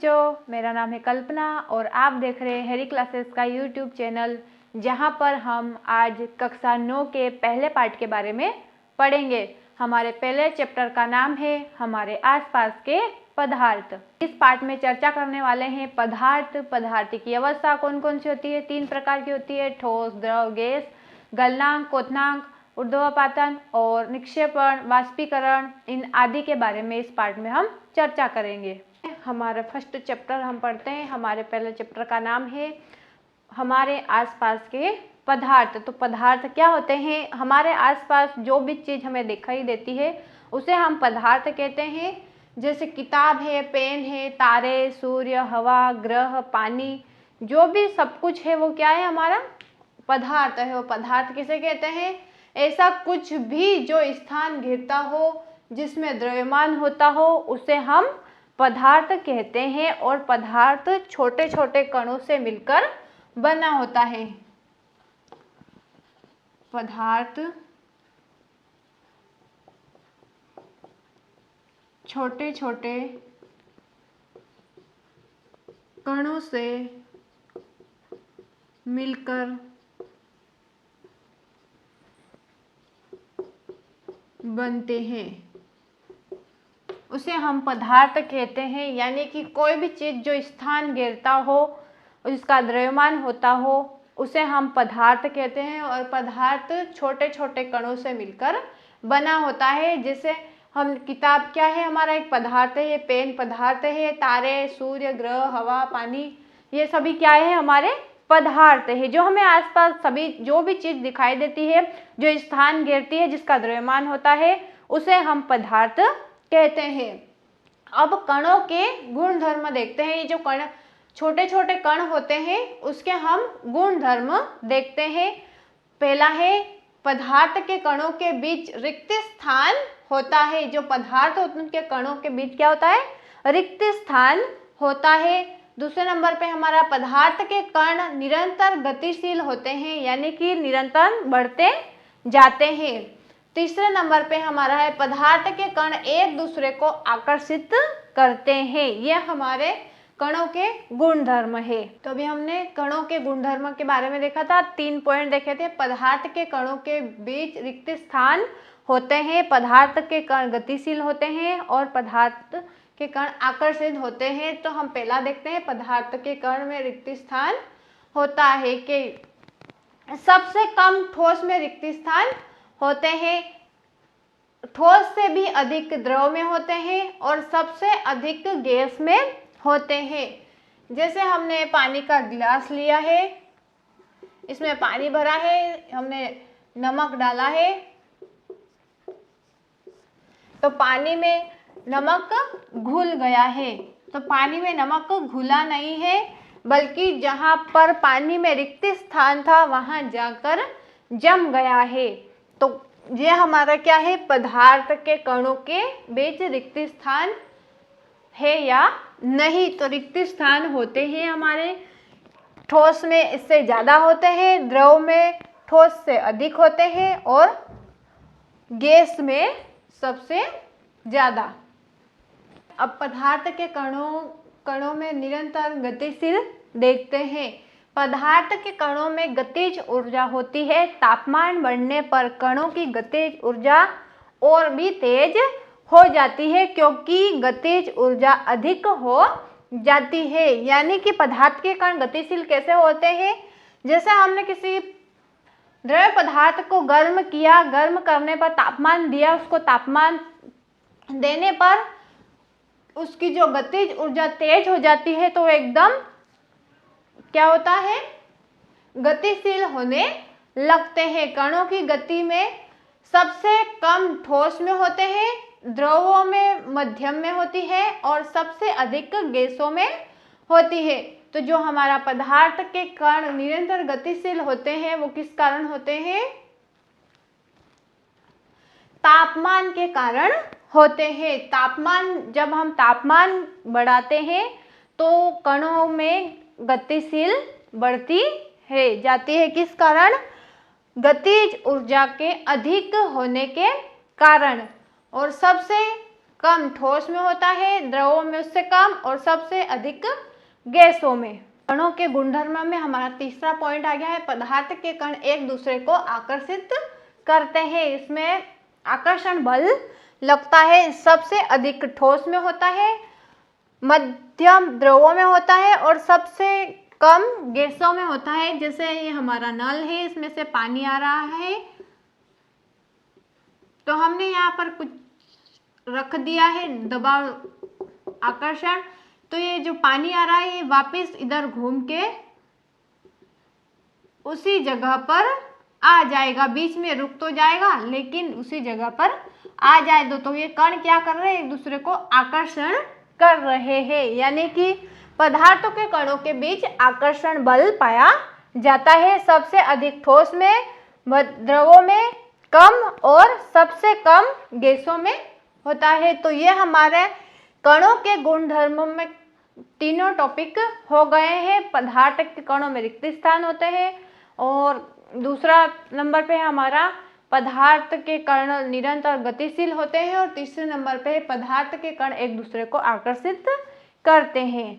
बच्चों, मेरा नाम है कल्पना और आप देख रहे हैं हेरी क्लासेस का यूट्यूब चैनल, जहां पर हम आज कक्षा 9 के पहले पार्ट के बारे में पढ़ेंगे। हमारे पहले चैप्टर का नाम है हमारे आसपास के पदार्थ। इस पार्ट में चर्चा करने वाले हैं पदार्थ। पदार्थ की अवस्था कौन कौन सी होती है? 3 प्रकार की होती है, ठोस, द्रव, गैस, गलनांक, क्वथनांक, ऊर्ध्वपातन और निक्षेपण, वाष्पीकरण, इन आदि के बारे में इस पार्ट में हम चर्चा करेंगे। हमारा फर्स्ट चैप्टर हम पढ़ते हैं। हमारे पहले चैप्टर का नाम है हमारे आसपास के पदार्थ। तो पदार्थ क्या होते हैं? हमारे आसपास जो भी चीज़ हमें दिखाई देती है उसे हम पदार्थ कहते हैं। जैसे किताब है, पेन है, तारे, सूर्य, हवा, ग्रह, पानी, जो भी सब कुछ है वो क्या है? हमारा पदार्थ है। वो पदार्थ किसे कहते हैं? ऐसा कुछ भी जो स्थान घेरता हो, जिसमें द्रव्यमान होता हो, उसे हम पदार्थ कहते हैं। और पदार्थ छोटे छोटे कणों से मिलकर बना होता है। पदार्थ छोटे छोटे कणों से मिलकर बनते हैं, उसे हम पदार्थ कहते हैं। यानी कि कोई भी चीज़ जो स्थान घेरता हो, जिसका द्रव्यमान होता हो, उसे हम पदार्थ कहते हैं। और पदार्थ छोटे छोटे कणों से मिलकर बना होता है। जैसे हम किताब क्या है? हमारा एक पदार्थ है। पेन पदार्थ है। तारे, सूर्य, ग्रह, हवा, पानी, ये सभी क्या है? हमारे पदार्थ है। जो हमें आसपास सभी जो भी चीज़ दिखाई देती है, जो स्थान घेरती है, जिसका द्रव्यमान होता है, उसे हम पदार्थ कहते हैं। अब कणों के गुण धर्म देखते हैं। ये जो कण छोटे छोटे कण होते हैं उसके हम गुण धर्म देखते हैं। पहला है पदार्थ के कणों के बीच रिक्त स्थान होता है। जो पदार्थ होते हैं उनके कणों के बीच क्या होता है? रिक्त स्थान होता है। दूसरे नंबर पे हमारा पदार्थ के कण निरंतर गतिशील होते हैं, यानी कि निरंतर बढ़ते जाते हैं। तीसरे नंबर पे हमारा है पदार्थ के कण एक दूसरे को आकर्षित करते हैं। ये हमारे कणों के गुणधर्म है। तो अभी हमने कणों के गुणधर्म के बारे में देखा था। 3 पॉइंट देखे थे। पदार्थ के कणों के बीच रिक्त स्थान होते हैं, पदार्थ के कण गतिशील होते हैं और पदार्थ के कण आकर्षित होते हैं। तो हम पहला देखते हैं, पदार्थ के कण में रिक्त स्थान होता है कि सबसे कम ठोस में रिक्त स्थान होते हैं, ठोस से भी अधिक द्रव में होते हैं और सबसे अधिक गैस में होते हैं। जैसे हमने पानी का गिलास लिया है, इसमें पानी भरा है, हमने नमक डाला है, तो पानी में नमक घुल गया है। तो पानी में नमक घुला नहीं है, बल्कि जहाँ पर पानी में रिक्त स्थान था वहाँ जाकर जम गया है। तो ये हमारा क्या है? पदार्थ के कणों के बीच रिक्त स्थान है या नहीं? तो रिक्त स्थान होते हैं हमारे ठोस में इससे ज़्यादा होते हैं, द्रव में ठोस से अधिक होते हैं और गैस में सबसे ज़्यादा। अब पदार्थ के कणों में निरंतर गतिशील देखते हैं। पदार्थ के कणों में गतिज ऊर्जा होती है। तापमान बढ़ने पर कणों की गतिज ऊर्जा और भी तेज हो जाती है, क्योंकि गतिज ऊर्जा अधिक हो जाती है। यानी कि पदार्थ के कण गतिशील कैसे होते हैं? जैसे हमने किसी द्रव्य पदार्थ को गर्म किया, गर्म करने पर तापमान दिया, उसको तापमान देने पर उसकी जो गतिज ऊर्जा तेज हो जाती है, तो एकदम क्या होता है? गतिशील होने लगते हैं। कणों की गति में सबसे कम ठोस में होते हैं, द्रवों में मध्यम में होती है और सबसे अधिक गैसों में होती है। तो जो हमारा पदार्थ के कण निरंतर गतिशील होते हैं वो किस कारण होते हैं? तापमान के कारण होते हैं। जब हम तापमान बढ़ाते हैं तो कणों में गतिशील बढ़ती है जाती है। किस कारण? गतिज ऊर्जा के अधिक होने के कारण। और सबसे कम ठोस में होता है, द्रवों में उससे कम, और सबसे अधिक गैसों में। कणों के गुणधर्म में हमारा तीसरा पॉइंट आ गया है, पदार्थ के कण एक दूसरे को आकर्षित करते हैं। इसमें आकर्षण बल लगता है, सबसे अधिक ठोस में होता है, मध्यम द्रवों में होता है और सबसे कम गैसों में होता है। जैसे ये हमारा नल है, इसमें से पानी आ रहा है, तो हमने यहाँ पर कुछ रख दिया है दबाव आकर्षण, तो ये जो पानी आ रहा है ये वापस इधर घूम के उसी जगह पर आ जाएगा, बीच में रुक तो जाएगा लेकिन उसी जगह पर आ जाए। तो ये कण क्या कर रहे हैं, एक दूसरे को आकर्षण कर रहे हैं, यानी कि पदार्थों के कणों के बीच आकर्षण बल पाया जाता है। सबसे अधिक ठोस में, द्रवों में कम और सबसे कम गैसों में होता है। तो ये हमारे कणों के गुणधर्मों में तीनों टॉपिक हो गए हैं। पदार्थ के कणों में रिक्त स्थान होते हैं, और दूसरा नंबर पे हमारा पदार्थ के कण निरंतर गतिशील होते हैं, और तीसरे नंबर पे पदार्थ के कण एक दूसरे को आकर्षित करते हैं।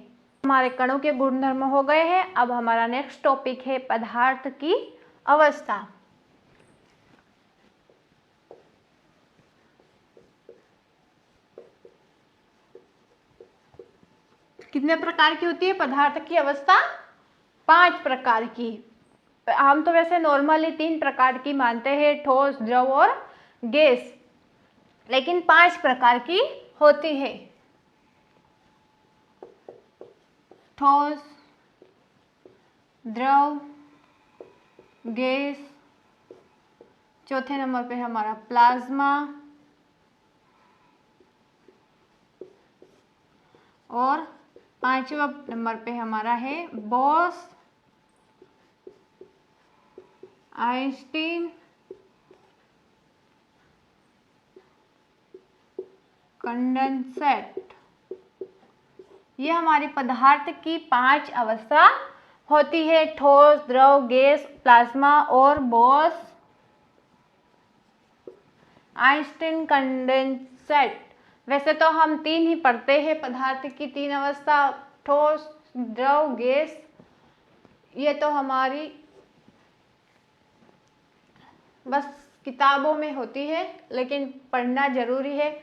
हमारे कणों के गुणधर्म हो गए हैं। अब हमारा नेक्स्ट टॉपिक है पदार्थ की अवस्था। कितने प्रकार की होती है पदार्थ की अवस्था? 5 प्रकार की। हम तो वैसे नॉर्मली 3 प्रकार की मानते हैं, ठोस, द्रव और गैस, लेकिन 5 प्रकार की होती है। ठोस, द्रव, गैस, चौथे नंबर पे हमारा प्लाज्मा, और 5वां नंबर पे हमारा है बोस, आइंस्टीन, कंडेंसेट। ये हमारी पदार्थ की 5 अवस्था होती है, ठोस, द्रव, गैस, प्लाज्मा और बोस, आइंस्टीन, कंडेंसेट। वैसे तो हम 3 ही पढ़ते हैं पदार्थ की 3 अवस्था, ठोस, द्रव, गैस। ये तो हमारी बस किताबों में होती है, लेकिन पढ़ना जरूरी है।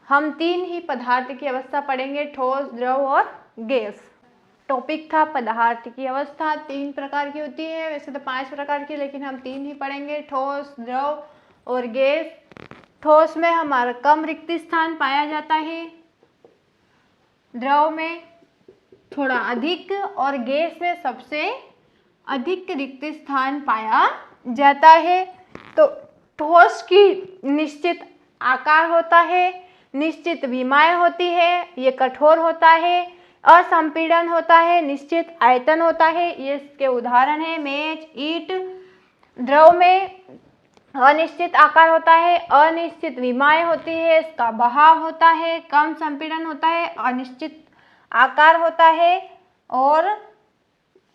हम 3 ही पदार्थ की अवस्था पढ़ेंगे, ठोस, द्रव और गैस। टॉपिक था पदार्थ की अवस्था 3 प्रकार की होती है, वैसे तो 5 प्रकार की, लेकिन हम 3 ही पढ़ेंगे, ठोस, द्रव और गैस। ठोस में हमारा कम रिक्त स्थान पाया जाता है, द्रव में थोड़ा अधिक, और गैस में सबसे अधिक रिक्त स्थान पाया जाता है। तो ठोस की निश्चित आकार होता है, निश्चित विमाएँ होती है, ये कठोर होता है, असंपीड़न होता है, निश्चित आयतन होता है, ये इसके उदाहरण है मेज, ईंट। द्रव में अनिश्चित आकार होता है, अनिश्चित विमाएँ होती है, इसका बहाव होता है, कम संपीड़न होता है, अनिश्चित आकार होता है, और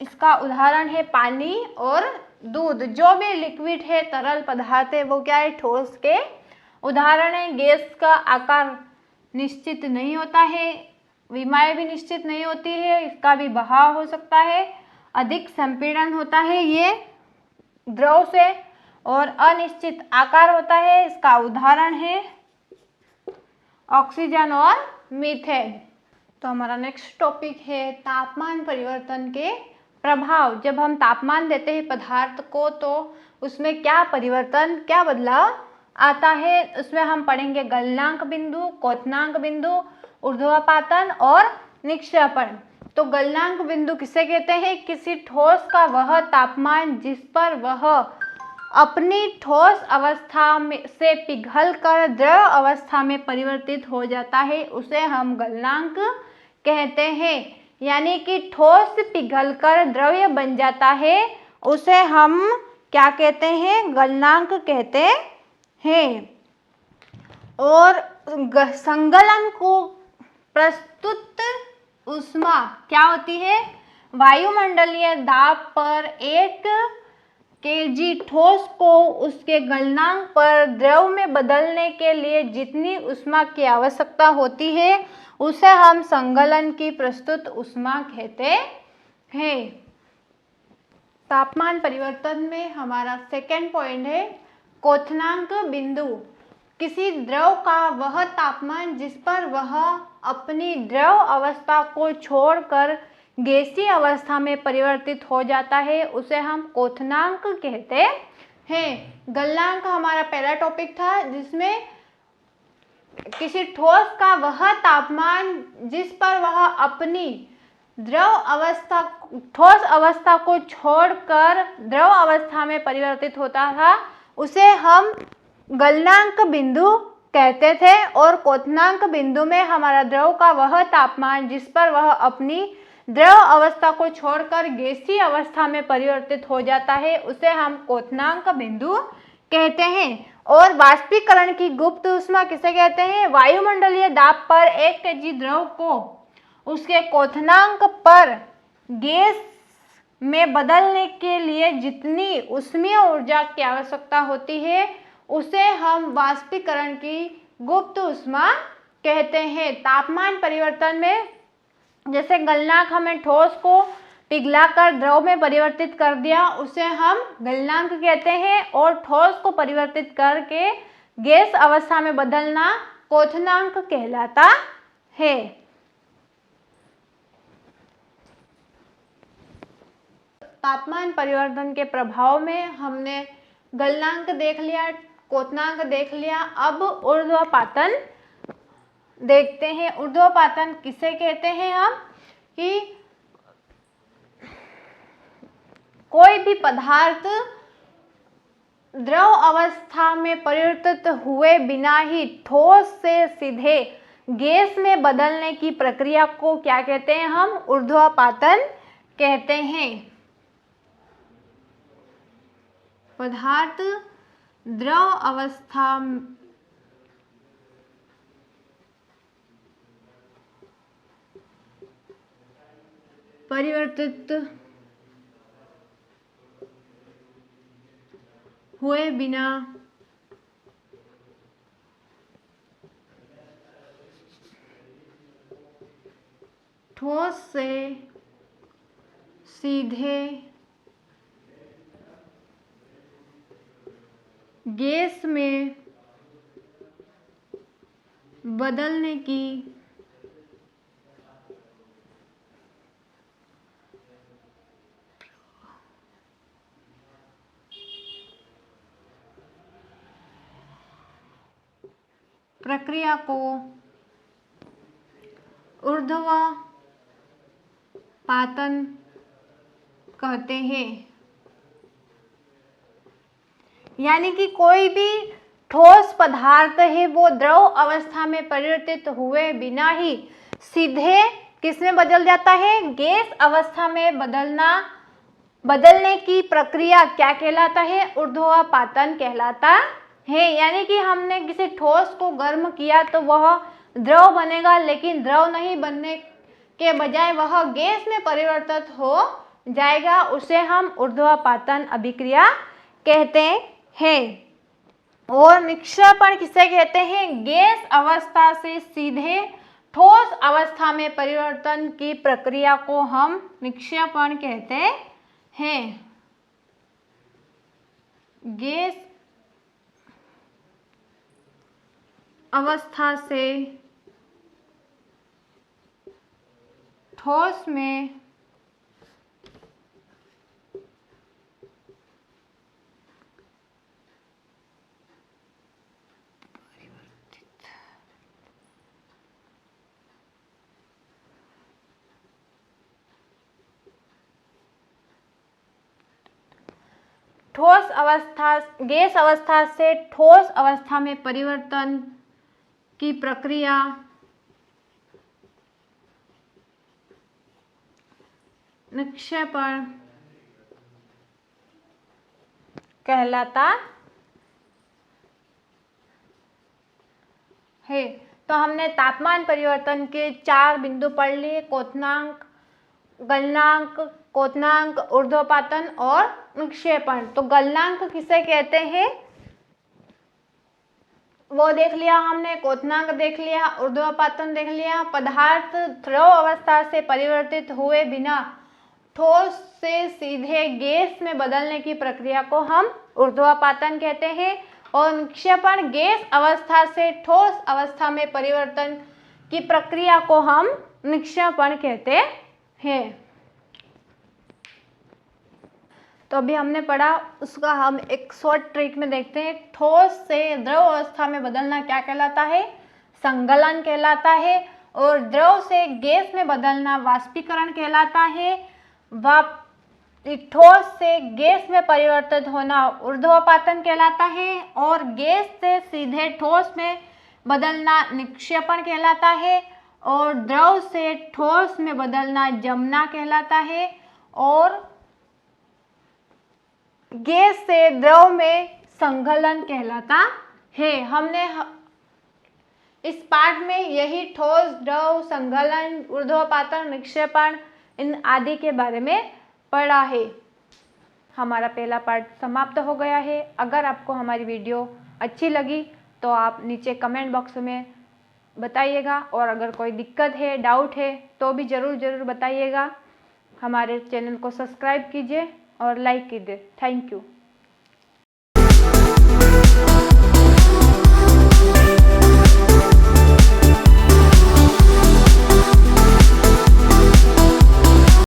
इसका उदाहरण है पानी और दूध। जो भी लिक्विड है, तरल पदार्थ है, वो क्या है, ठोस के उदाहरण है। गैस का आकार निश्चित नहीं होता है, विमाएँ भी निश्चित नहीं होती है, इसका भी बहाव हो सकता है, अधिक संपीड़न होता है ये द्रव से, और अनिश्चित आकार होता है, इसका उदाहरण है ऑक्सीजन और मीथेन। तो हमारा नेक्स्ट टॉपिक है तापमान परिवर्तन के प्रभाव। जब हम तापमान देते हैं पदार्थ को, तो उसमें क्या परिवर्तन, क्या बदलाव आता है, उसमें हम पढ़ेंगे गलनांक बिंदु, क्वथनांक बिंदु, ऊर्ध्वपातन और निक्षेपण। तो गलनांक बिंदु किसे कहते हैं? किसी ठोस का वह तापमान जिस पर वह अपनी ठोस अवस्था में से पिघलकर द्रव अवस्था में परिवर्तित हो जाता है, उसे हम गलनांक कहते हैं। यानी कि ठोस पिघलकर द्रव्य बन जाता है, उसे हम क्या कहते हैं? गलनांक कहते हैं। और संगलन को प्रस्तुत ऊष्मा क्या होती है? वायुमंडलीय दाब पर एक केजी ठोस को उसके गलनांक पर द्रव में बदलने के लिए जितनी ऊष्मा की आवश्यकता होती है उसे हम संगलन की प्रस्तुत ऊष्मा कहते हैं। तापमान परिवर्तन में हमारा सेकेंड पॉइंट है क्वथनांक बिंदु। किसी द्रव का वह तापमान जिस पर वह अपनी द्रव अवस्था को छोड़कर गैसीय अवस्था में परिवर्तित हो जाता है उसे हम क्वथनांक कहते हैं। गलनांक हमारा पहला टॉपिक था जिसमें किसी ठोस का वह तापमान जिस पर वह अपनी ठोस अवस्था को छोड़कर द्रव अवस्था में परिवर्तित होता था उसे हम गलनांक बिंदु कहते थे। और क्वथनांक बिंदु में हमारा द्रव का वह तापमान जिस पर वह अपनी द्रव अवस्था को छोड़कर गैसीय अवस्था में परिवर्तित हो जाता है उसे हम क्वथनांक बिंदु कहते हैं। और वाष्पीकरण की गुप्त ऊष्मा किसे कहते हैं? वायुमंडलीय दाब पर 1 kg द्रव को उसके क्वथनांक पर गैस में बदलने के लिए जितनी ऊष्मीय ऊर्जा की आवश्यकता होती है उसे हम वाष्पीकरण की गुप्त ऊष्मा कहते हैं। तापमान परिवर्तन में जैसे गलनांक हमें ठोस को पिघलाकर द्रव में परिवर्तित कर दिया उसे हम गलनांक कहते हैं और ठोस को परिवर्तित करके गैस अवस्था में बदलना क्वथनांक कहलाता है। तापमान परिवर्तन के प्रभाव में हमने गलनांक देख लिया, क्वथनांक देख लिया। अब ऊर्ध्वपातन देखते हैं। ऊर्ध्वपातन किसे कहते हैं हम? कि कोई भी पदार्थ द्रव अवस्था में परिवर्तित हुए बिना ही ठोस से सीधे गैस में बदलने की प्रक्रिया को क्या कहते हैं? हम ऊर्ध्वपातन कहते हैं। पदार्थ द्रव अवस्था परिवर्तित हुए बिना ठोस से सीधे गैस में बदलने की प्रक्रिया को ऊर्ध्वपातन कहते हैं। यानी कि कोई भी ठोस पदार्थ है वो द्रव अवस्था में परिवर्तित हुए बिना ही सीधे किसमें बदल जाता है? गैस अवस्था में बदलने की प्रक्रिया क्या कहलाता है? ऊर्ध्वपातन कहलाता है। यानी कि हमने किसी ठोस को गर्म किया तो वह द्रव बनेगा, लेकिन द्रव नहीं बनने के बजाय वह गैस में परिवर्तित हो जाएगा, उसे हम ऊर्ध्वपातन अभिक्रिया कहते हैं। और निक्षेपण किसे कहते हैं? गैस अवस्था से सीधे ठोस अवस्था में परिवर्तन की प्रक्रिया को हम निक्षेपण कहते हैं। गैस अवस्था से ठोस में गैस अवस्था से ठोस अवस्था में परिवर्तन की प्रक्रिया निक्षेपण कहलाता है। तो हमने तापमान परिवर्तन के 4 बिंदु पढ़ लिए: क्वथनांक, गलनांक, क्वथनांक, ऊर्ध्वपातन और निक्षेपण। तो गलनांक किसे कहते हैं वो देख लिया हमने, क्वथनांक देख लिया, ऊर्ध्वपातन देख लिया। पदार्थ द्रव अवस्था से परिवर्तित हुए बिना ठोस से सीधे गैस में बदलने की प्रक्रिया को हम ऊर्ध्वपातन कहते हैं। और निक्षेपण गैस अवस्था से ठोस अवस्था में परिवर्तन की प्रक्रिया को हम निक्षेपण कहते हैं। तो अभी हमने पढ़ा, उसका हम एक शॉर्ट ट्रिक में देखते हैं। ठोस से द्रव अवस्था में बदलना क्या कहलाता है? संगलन कहलाता है। और द्रव से गैस में बदलना वाष्पीकरण कहलाता है। ठोस से गैस में परिवर्तित होना ऊर्ध्वपातन कहलाता है। और गैस से सीधे ठोस में बदलना निक्षेपण कहलाता है। और द्रव से ठोस में बदलना जमना कहलाता है। और गैस से द्रव में संघलन कहलाता है। हमने इस पाठ में यही ठोस, द्रव, संघलन, ऊर्ध्वपातन, निक्षेपण इन आदि के बारे में पढ़ा है। हमारा पहला पाठ समाप्त हो गया है। अगर आपको हमारी वीडियो अच्छी लगी तो आप नीचे कमेंट बॉक्स में बताइएगा। और अगर कोई दिक्कत है, डाउट है तो भी ज़रूर बताइएगा। हमारे चैनल को सब्सक्राइब कीजिए और लाइक कीजिए। Thank you.